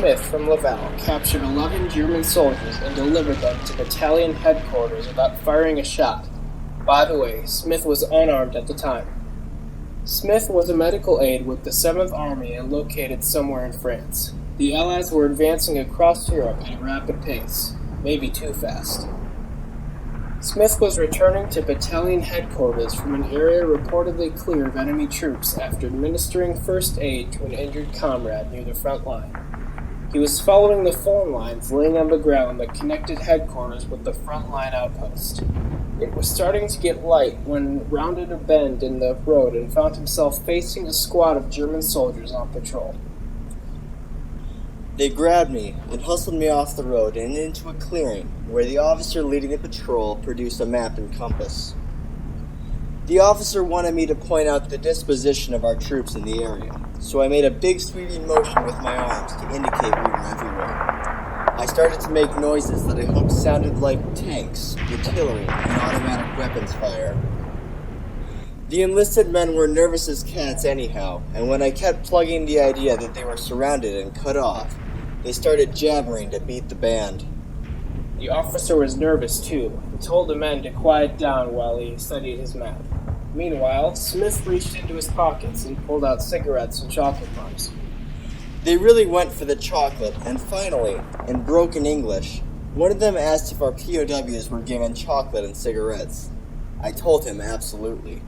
Smith from LaValle captured 11 German soldiers and delivered them to battalion headquarters without firing a shot. By the way, Smith was unarmed at the time. Smith was a medical aide with the 7th Army and located somewhere in France. The Allies were advancing across Europe at a rapid pace, maybe too fast. Smith was returning to battalion headquarters from an area reportedly clear of enemy troops after administering first aid to an injured comrade near the front line. He was following the phone lines laying on the ground that connected headquarters with the front line outpost. It was starting to get light when rounded a bend in the road and found himself facing a squad of German soldiers on patrol. They grabbed me and hustled me off the road and into a clearing where the officer leading the patrol produced a map and compass. The officer wanted me to point out the disposition of our troops in the area, so I made a big sweeping motion with my arms to indicate we were everywhere. I started to make noises that I hoped sounded like tanks, artillery, and automatic weapons fire. The enlisted men were nervous as cats anyhow, and when I kept plugging the idea that they were surrounded and cut off, they started jabbering to beat the band. The officer was nervous too, and told the men to quiet down while he studied his map. Meanwhile, Smith reached into his pockets and pulled out cigarettes and chocolate bars. They really went for the chocolate, and finally, in broken English, one of them asked if our POWs were given chocolate and cigarettes. I told him absolutely.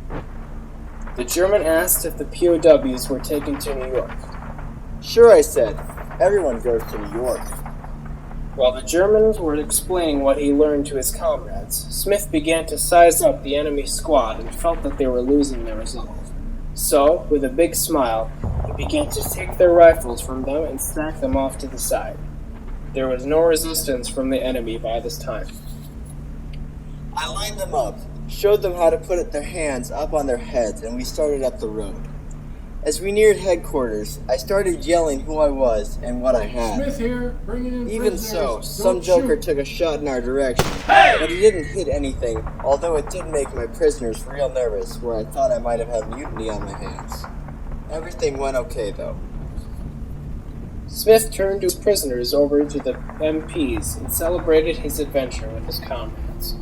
The German asked if the POWs were taken to New York. Sure, I said. Everyone goes to New York. While the Germans were explaining what he learned to his comrades, Smith began to size up the enemy squad and felt that they were losing their resolve. So, with a big smile, he began to take their rifles from them and stack them off to the side. There was no resistance from the enemy by this time. I lined them up, showed them how to put their hands up on their heads, and we started up the road. As we neared headquarters, I started yelling who I was and what I had. Smith here, bringing in Even prisoners. so, some Don't joker shoot. took a shot in our direction, Hey! but he didn't hit anything, although it did make my prisoners real nervous, where I thought I might have had mutiny on my hands. Everything went okay, though. Smith turned his prisoners over to the MPs and celebrated his adventure with his comrades.